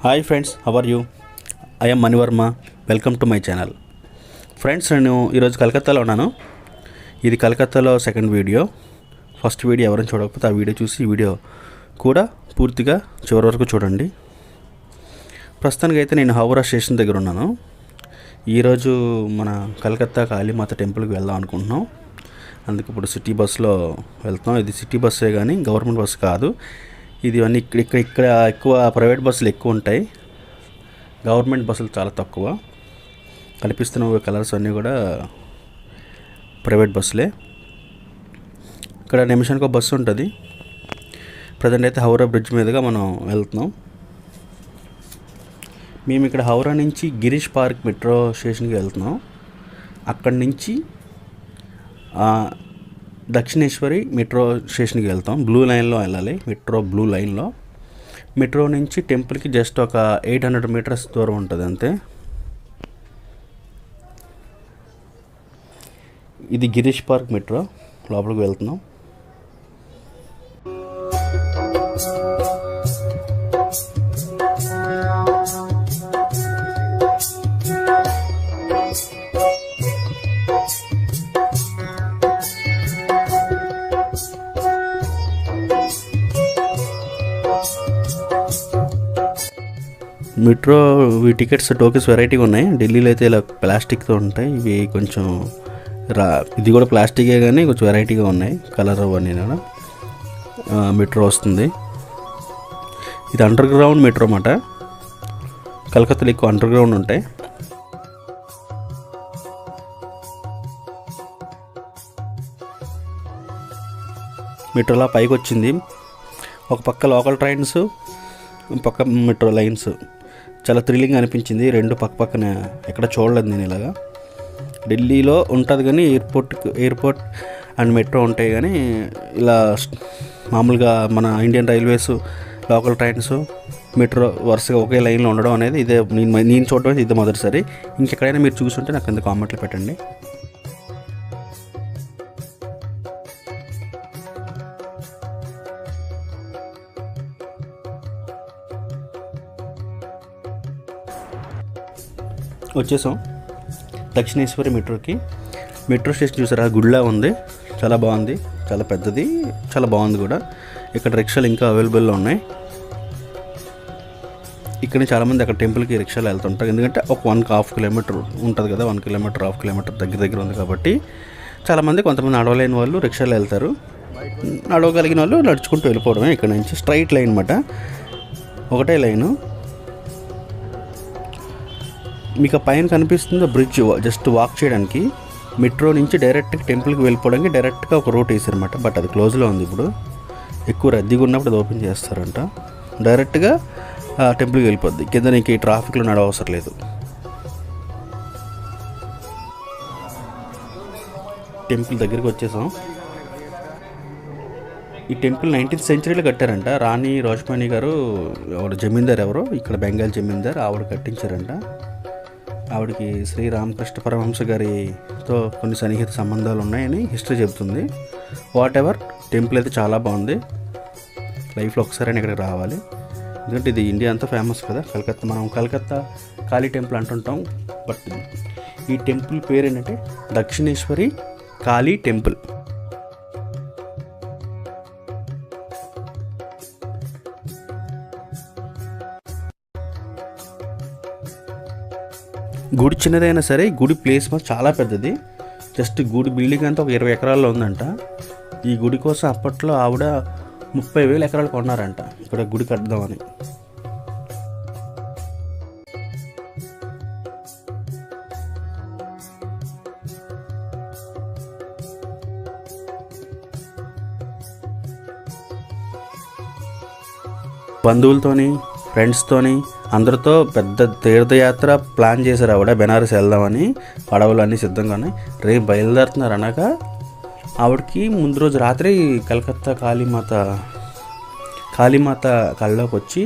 Hi friends, how are you? I am Manivarma. Welcome to my channel. Friends, నేను ఈరోజు కలకత్తాలో ఉన్నాను. ఇది కలకత్తాలో సెకండ్ వీడియో. ఫస్ట్ వీడియో ఎవరైనా చూడకపోతే ఆ వీడియో చూసి ఈ వీడియో కూడా పూర్తిగా చివరి వరకు చూడండి. ప్రస్తుతానికి అయితే నేను హౌరా స్టేషన్ దగ్గర ఉన్నాను. ఈరోజు మన కలకత్తా కాళీమాత టెంపుల్కి వెళ్దాం అనుకుంటున్నాం. అందుకు ఇప్పుడు సిటీ బస్సులో వెళ్తున్నాం. ఇది సిటీ బస్సే కానీ గవర్నమెంట్ బస్సు కాదు. ఇది అన్నీ ఇక్కడ ఎక్కువ ప్రైవేట్ బస్సులు ఎక్కువ ఉంటాయి, గవర్నమెంట్ బస్సులు చాలా తక్కువ. కనిపిస్తున్న కలర్స్ అన్నీ కూడా ప్రైవేట్ బస్సులే. ఇక్కడ నిమిషానికి ఒక బస్సు ఉంటుంది. ప్రజెంట్ అయితే హౌరా బ్రిడ్జ్ మీదుగా మనం వెళ్తున్నాం. మేము ఇక్కడ హౌరా నుంచి గిరీష్ పార్క్ మెట్రో స్టేషన్కి వెళ్తున్నాం. అక్కడి నుంచి దక్షిణేశ్వరి మెట్రో స్టేషన్కి వెళ్తాం. బ్లూ లైన్లో వెళ్ళాలి, మెట్రో బ్లూ లైన్లో. మెట్రో నుంచి టెంపుల్కి జస్ట్ ఒక 800 మీటర్స్ దూరం ఉంటుంది అంతే. ఇది గిరీష్ పార్క్ మెట్రో, లోపలికి వెళ్తున్నాం. మెట్రో ఈ టికెట్స్ టోకెన్స్ వెరైటీగా ఉన్నాయి. ఢిల్లీలో అయితే ఇలా ప్లాస్టిక్తో ఉంటాయి, ఇవి కొంచెం ఇది కూడా ప్లాస్టికే కానీ కొంచెం వెరైటీగా ఉన్నాయి. కలర్ అవన్నీ మెట్రో వస్తుంది. ఇది అండర్ గ్రౌండ్ మెట్రో అన్నమాట. కలకత్తాలో ఎక్కువ అండర్ గ్రౌండ్ ఉంటాయి. మెట్రోలా పైకి వచ్చింది. ఒక పక్క లోకల్ ట్రైన్స్, పక్క మెట్రో లైన్స్. చాలా థ్రిల్లింగ్ అనిపించింది. రెండు పక్క పక్కన ఎక్కడ చూడలేదు నేను ఇలాగా. ఢిల్లీలో ఉంటుంది కానీ ఎయిర్పోర్ట్ అండ్ మెట్రో ఉంటాయి, కానీ ఇలా మామూలుగా మన Indian railways, local trains, metro వరుసగా ఒకే లైన్లో ఉండడం అనేది ఇదే నేను చూడడం ఇదే మొదటిసారి. ఇంకెక్కడైనా మీరు చూసుంటే నాకు కింద కామెంట్లో పెట్టండి. వచ్చేసాం దక్షిణేశ్వరి మెట్రోకి. మెట్రో స్టేషన్ చూసారా, గుడిలా ఉంది. చాలా బాగుంది, చాలా పెద్దది, చాలా బాగుంది కూడా. ఇక్కడ రిక్షాలు ఇంకా అవైలబుల్లో ఉన్నాయి. ఇక్కడ చాలామంది అక్కడ టెంపుల్కి రిక్షాలు వెళ్తుంటారు. ఎందుకంటే ఒక 1.5 కిలోమీటర్ ఉంటుంది కదా, 1 కిలోమీటర్ 1/2 కిలోమీటర్ దగ్గర ఉంది కాబట్టి చాలామంది, కొంతమంది నడవలేని వాళ్ళు రిక్షాలు వెళ్తారు. నడవగలిగిన వాళ్ళు నడుచుకుంటూ వెళ్ళిపోవడమే. ఇక్కడ నుంచి స్ట్రైట్ లైన్ అన్నమాట, ఒకటే లైను. మీకు పైన కనిపిస్తుంది బ్రిడ్జ్, జస్ట్ వాక్ చేయడానికి. మెట్రో నుంచి డైరెక్ట్గా టెంపుల్కి వెళ్ళిపోవడానికి డైరెక్ట్గా ఒక రూట్ వేసారన్నమాట. బట్ అది క్లోజ్లో ఉంది ఇప్పుడు. ఎక్కువ రద్దీగా ఉన్నప్పుడు అది ఓపెన్ చేస్తారంట. డైరెక్ట్గా టెంపుల్కి వెళ్ళిపోద్ది. కింద నీకు ఈ ట్రాఫిక్లో నడవసరం లేదు. టెంపుల్ దగ్గరికి వచ్చేసాం. ఈ టెంపుల్ 19th సెంచరీలో కట్టారంట. రాణి రోష్మణి గారు, జమీందార్ ఎవరో ఇక్కడ బెంగాల్ జమీందార్, ఆవిడ కట్టించారంట. ఆవిడకి శ్రీ రామకృష్ణ పరమహంస గారితో కొన్ని సన్నిహిత సంబంధాలు ఉన్నాయని హిస్టరీ చెబుతుంది. వాట్ ఎవర్, టెంపుల్ అయితే చాలా బాగుంది. లైఫ్లో ఒకసారి ఇక్కడికి రావాలి. ఎందుకంటే ఇది ఇండియా అంతా ఫేమస్ కదా కలకత్తా. మనం కలకత్తా కాళీ టెంపుల్ అంటుంటాం, బట్ ఈ టెంపుల్ పేరు ఏంటంటే దక్షిణేశ్వరి కాళీ టెంపుల్. గుడి చిన్నదైనా సరే గుడి ప్లేస్ మాత్రం చాలా పెద్దది. జస్ట్ గుడి బిల్డింగ్ అంతా ఒక 20 ఎకరాల్లో ఉందంట. ఈ గుడి కోసం అప్పట్లో ఆవిడ 30,000 ఎకరాలు కొన్నారంట ఇక్కడ గుడి కడదామని. బంధువులతోని, ఫ్రెండ్స్తోని, అందరితో పెద్ద తీర్థయాత్ర ప్లాన్ చేశారు ఆవిడ. బెనారస్ వెళ్దామని పడవలు అన్నీ సిద్ధంగా ఉన్నాయి. రేపు బయలుదేరుతున్నారు అనగా ఆవిడకి ముందు రోజు రాత్రి కలకత్తా కాళీమాత కళ్ళలోకి వచ్చి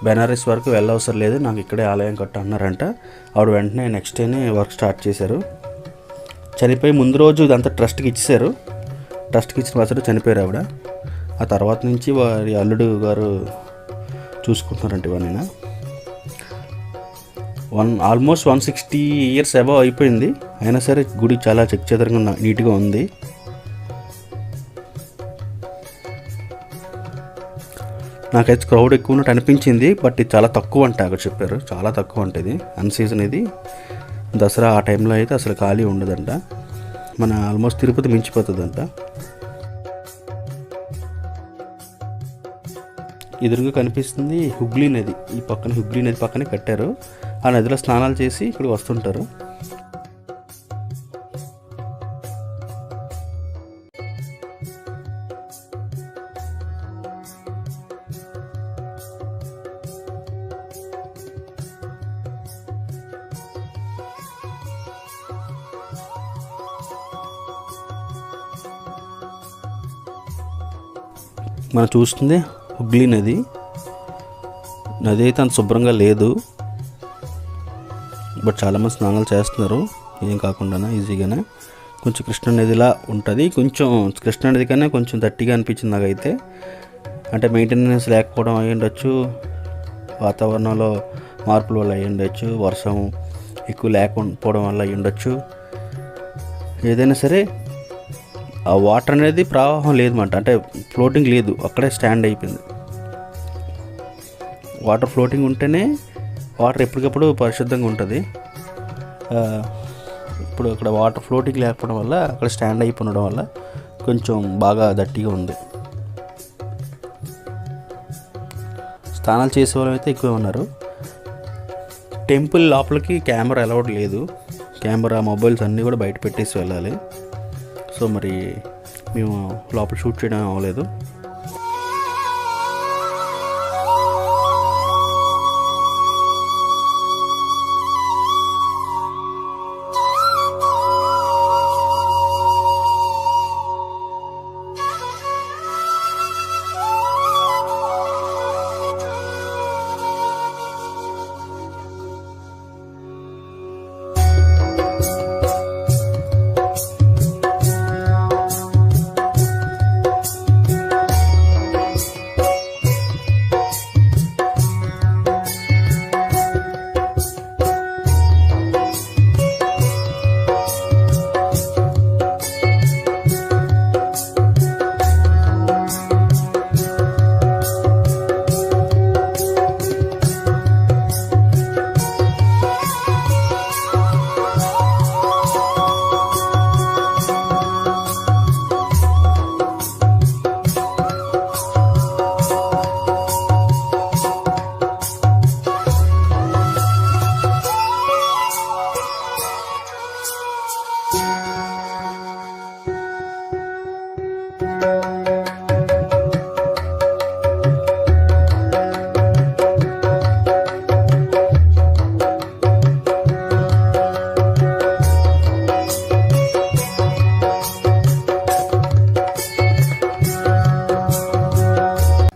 బెనారస్ వరకు వెళ్ళవసరం లేదు, నాకు ఇక్కడే ఆలయం కట్ట అన్నారంట. ఆవిడ వెంటనే నెక్స్ట్ డేనే వర్క్ స్టార్ట్ చేశారు. చనిపోయి ముందు రోజు ఇదంతా ట్రస్ట్కి ఇచ్చేశారు. ట్రస్ట్కి ఇచ్చిన తర్వాత చనిపోయారు ఆవిడ. ఆ తర్వాత నుంచి వారి అల్లుడు గారు చూసుకుంటున్నారంట ఇవన్నీ. ఆల్మోస్ట్ 160 ఇయర్స్ అబవ్ అయిపోయింది. అయినా సరే గుడి చాలా చెక్చెదరంగా నీట్గా ఉంది. నాకైతే క్రౌడ్ ఎక్కువ ఉన్నట్టు అనిపించింది, బట్ ఇది చాలా తక్కువ అంట. అక్కడ చెప్పారు చాలా తక్కువ అంటే ఇది అన్సీజన్. ఇది దసరా ఆ టైంలో అయితే అసలు ఖాళీ ఉండదంట. మన ఆల్మోస్ట్ తిరుపతి మించిపోతుందంట. ఎదురుగా కనిపిస్తుంది హుగ్లీ నది. ఈ పక్కన హుగ్లీ నది పక్కనే కట్టారు. ఆ నదిలో స్నానాలు చేసి ఇక్కడికి వస్తుంటారు. మనం చూస్తుంది హుగ్లీ నది. నది అయితే అంత శుభ్రంగా లేదు, బట్ చాలామంది స్నానాలు చేస్తున్నారు ఏం కాకుండా ఈజీగానే. కొంచెం కృష్ణా నదిలా ఉంటుంది. కొంచెం కృష్ణా నది కన్నా కొంచెం దట్టిగా అనిపించింది నాకైతే. అంటే మెయింటెనెన్స్ లేకపోవడం అయ్యి ఉండొచ్చు, వాతావరణంలో మార్పుల వల్ల అయ్యి ఉండొచ్చు, వర్షం ఎక్కువ లేకపోవడం వల్ల అయ్యి ఉండొచ్చు. ఏదైనా సరే ఆ వాటర్ అనేది ప్రవాహం లేదన్నమాట. అంటే ఫ్లోటింగ్ లేదు, అక్కడే స్టాండ్ అయిపోయింది. వాటర్ ఫ్లోటింగ్ ఉంటేనే వాటర్ ఎప్పటికప్పుడు పరిశుద్ధంగా ఉంటుంది. ఇప్పుడు అక్కడ వాటర్ ఫ్లోటింగ్ లేకపోవడం వల్ల అక్కడ స్టాండ్ అయిపోవడం వల్ల కొంచెం బాగా దట్టిగా ఉంది. స్నానాలు చేసే వాళ్ళు అయితే ఎక్కువ ఉన్నారు. టెంపుల్ లోపలికి కెమెరా అలౌడ్ లేదు. కెమెరా మొబైల్స్ అన్నీ కూడా బయట పెట్టేసి వెళ్ళాలి. సో మరి మేము లోపల షూట్ చేయడం అవ్వలేదు.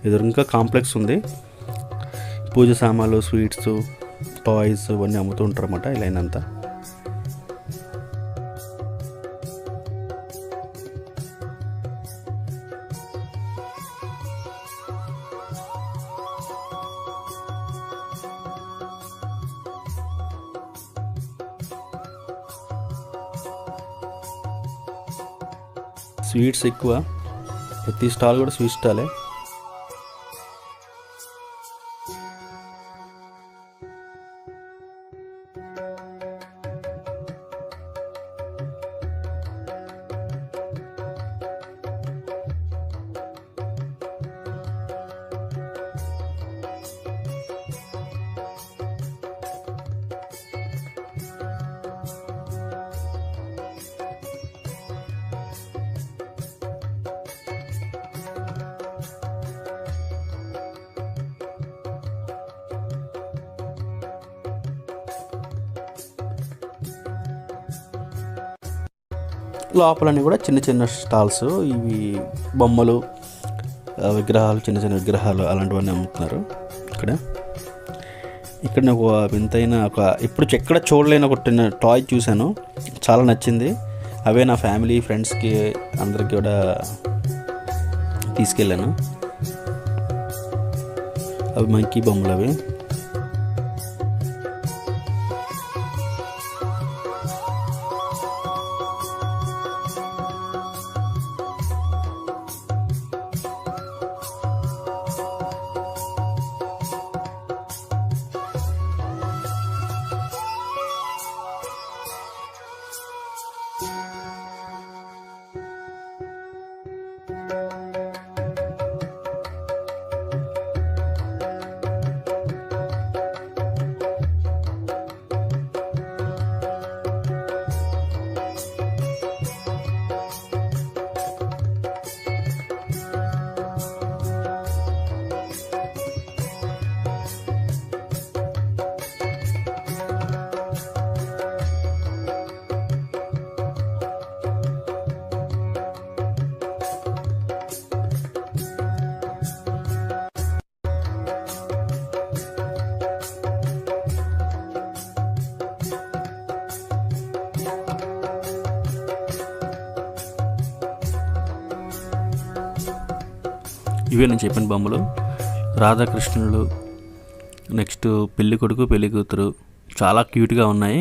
ఎదురు ఇంకా కాంప్లెక్స్ ఉంది. పూజ సామాన్లు, స్వీట్స్, టాయ్స్ ఇవన్నీ అమ్ముతూ ఉంటారు అన్నమాట ఈ లైన్ అంతా. స్వీట్స్ ఎక్కువ, ప్రతి స్టాల్ కూడా స్వీట్ స్టాలే. లోపలన్నీ కూడా చిన్న చిన్న స్టాల్స్, ఇవి బొమ్మలు, విగ్రహాలు, చిన్న చిన్న విగ్రహాలు అలాంటివన్నీ అమ్ముతున్నారు ఇక్కడ. ఇక్కడ నాకు వింతైన ఇప్పుడు ఎక్కడ చూడలేని ఒక టాయ్ చూశాను, చాలా నచ్చింది. అవే నా ఫ్యామిలీ ఫ్రెండ్స్కి అందరికి కూడా తీసుకెళ్ళాను. అవి మంకీ బొమ్మలు. అవి ఇవే నేను చెప్పిన బొమ్మలు. రాధాకృష్ణులు, నెక్స్ట్ పెళ్ళి కొడుకు పెళ్ళి కూతురు చాలా క్యూట్గా ఉన్నాయి.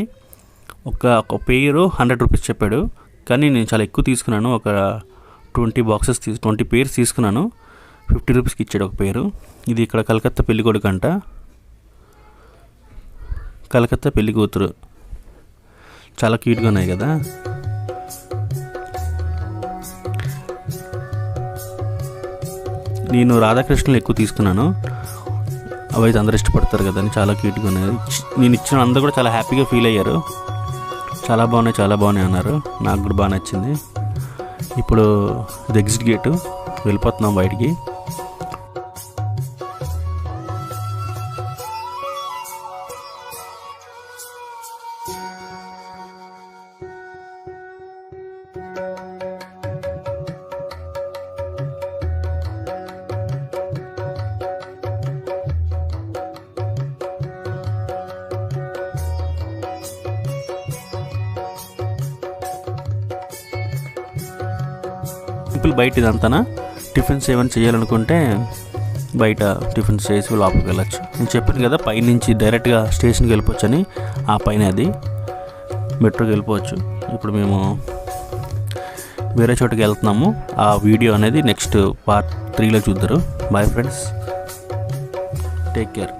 ఒక పేరు 100 రూపీస్ చెప్పాడు, కానీ నేను చాలా ఎక్కువ తీసుకున్నాను. ఒక 20 పేర్స్ తీసుకున్నాను. 50 రూపీస్కి ఇచ్చాడు ఒక పేరు. ఇది ఇక్కడ కలకత్తా పెళ్ళి కొడుకు అంట, కలకత్తా పెళ్ళి కూతురు. చాలా క్యూట్గా ఉన్నాయి కదా. నేను రాధాకృష్ణులు ఎక్కువ తీసుకున్నాను, అవి అయితే అందరూ ఇష్టపడతారు కదా అని. చాలా క్యూట్గా ఉన్నాయి. నేను ఇచ్చిన అందరూ కూడా చాలా హ్యాపీగా ఫీల్ అయ్యారు. చాలా బాగున్నాయి అన్నారు. నాకు కూడా బాగా నచ్చింది. ఇప్పుడు ఇది ఎగ్జిట్ గేటు, వెళ్ళిపోతున్నాం బయటికి. సింపుల్ బయట ఇదంతా. టిఫిన్స్ ఏమైనా చేయాలనుకుంటే బయట టిఫిన్స్ చేసి లోపలికి వెళ్ళచ్చు. నేను చెప్పాను కదా పైనుంచి డైరెక్ట్గా స్టేషన్కి వెళ్ళిపోవచ్చు అని. ఆ పైన అది మెట్రోకి వెళ్ళిపోవచ్చు. ఇప్పుడు మేము వేరే చోటుకి వెళ్తున్నాము. ఆ వీడియో అనేది నెక్స్ట్ పార్ట్ 3లో చూద్దరు. Bye friends, take care.